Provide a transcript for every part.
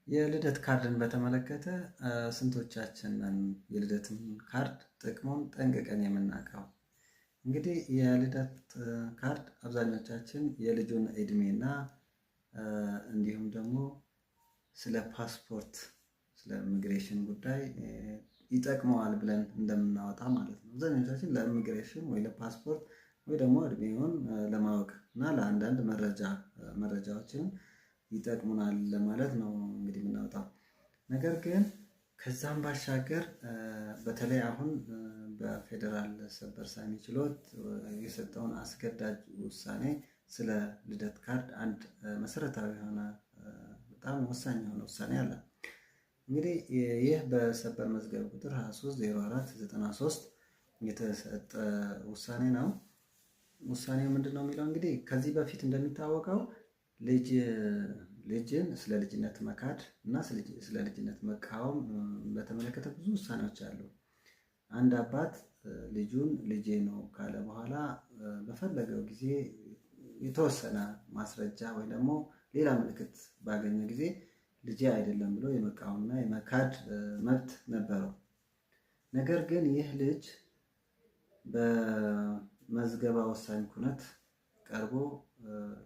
የልደት ካርድን በተመለከተ ስንቶቻችን ነን የልደትን ካርድ ጥቅሙን ጠንቅቀን የምናውቀው? እንግዲህ የልደት ካርድ አብዛኞቻችን የልጁን እድሜና እንዲሁም ደግሞ ስለ ፓስፖርት ስለ ኢሚግሬሽን ጉዳይ ይጠቅመዋል ብለን እንደምናወጣ ማለት ነው። አብዛኞቻችን ለኢሚግሬሽን ወይ ለፓስፖርት ወይ ደግሞ እድሜውን ለማወቅ እና ለአንዳንድ መረጃዎችን ይጠቅሙናል ለማለት ነው እንግዲህ የምናወጣው። ነገር ግን ከዛም ባሻገር በተለይ አሁን በፌዴራል ሰበር ሰሚ ችሎት የሰጠውን አስገዳጅ ውሳኔ ስለ ልደት ካርድ አንድ መሰረታዊ የሆነ በጣም ወሳኝ የሆነ ውሳኔ አለ። እንግዲህ ይህ በሰበር መዝገብ ቁጥር 230493 የተሰጠ ውሳኔ ነው። ውሳኔው ምንድነው የሚለው? እንግዲህ ከዚህ በፊት እንደሚታወቀው ልጅን ስለ ልጅነት መካድ እና ስለ ልጅነት መቃወም በተመለከተ ብዙ ውሳኔዎች አሉ። አንድ አባት ልጁን ልጄ ነው ካለ በኋላ በፈለገው ጊዜ የተወሰነ ማስረጃ ወይ ደግሞ ሌላ ምልክት ባገኘ ጊዜ ልጄ አይደለም ብሎ የመቃወምና የመካድ መብት ነበረው። ነገር ግን ይህ ልጅ በመዝገባ ወሳኝ ኩነት ቀርቦ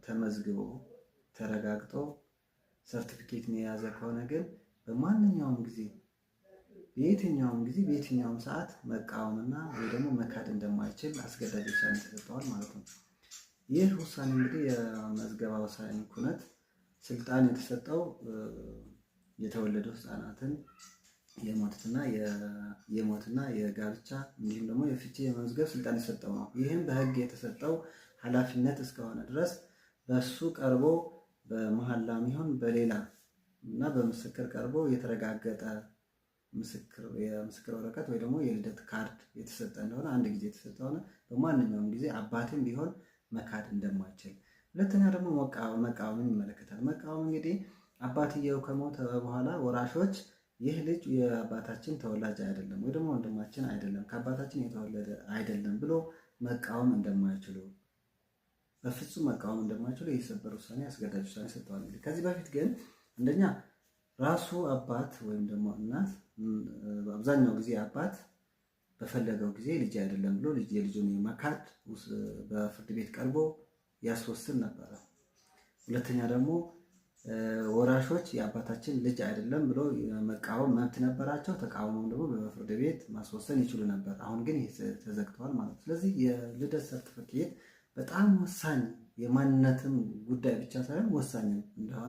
ተመዝግቦ ተረጋግጦ ሰርቲፊኬት የያዘ ከሆነ ግን በማንኛውም ጊዜ በየትኛውም ሰዓት መቃወምና ወይ ደግሞ መካድ እንደማይችል አስገዳጅ ውሳኔ ተሰጥቷል ማለት ነው። ይህ ውሳኔ እንግዲህ የመዝገባ ወሳኝ ኩነት ስልጣን የተሰጠው የተወለዱ ህፃናትን የሞትና የጋብቻ እንዲሁም ደግሞ የፍቺ የመዝገብ ስልጣን የሰጠው ነው። ይህም በህግ የተሰጠው ኃላፊነት እስከሆነ ድረስ በሱ ቀርቦ በመሐላም ይሁን በሌላ እና በምስክር ቀርቦ የተረጋገጠ የምስክር ወረቀት ወይ ደግሞ የልደት ካርድ የተሰጠ እንደሆነ አንድ ጊዜ የተሰጠ ሆነ በማንኛውም ጊዜ አባትም ቢሆን መካድ እንደማይችል። ሁለተኛ ደግሞ መቃወምን ይመለከታል። መቃወም እንግዲህ አባትየው ከሞተ በኋላ ወራሾች ይህ ልጅ የአባታችን ተወላጅ አይደለም ወይ ደግሞ ወንድማችን አይደለም ከአባታችን የተወለደ አይደለም ብሎ መቃወም እንደማይችሉ በፍጹም መቃወም እንደማይችሉ የሰበር ውሳኔ አስገዳጅ ውሳኔ ሰጥተዋል። ከዚህ በፊት ግን አንደኛ ራሱ አባት ወይም ደግሞ እናት አብዛኛው ጊዜ አባት በፈለገው ጊዜ ልጅ አይደለም ብሎ የልጁን መካድ በፍርድ ቤት ቀርቦ ያስወስን ነበረ። ሁለተኛ ደግሞ ወራሾች የአባታችን ልጅ አይደለም ብሎ መቃወም መብት ነበራቸው። ተቃውሞም ደግሞ በፍርድ ቤት ማስወሰን ይችሉ ነበር። አሁን ግን ይህ ተዘግቷል ማለት ነው። ስለዚህ የልደት ሰርቲፊኬት በጣም ወሳኝ የማንነትም ጉዳይ ብቻ ሳይሆን ወሳኝ እንደሆነ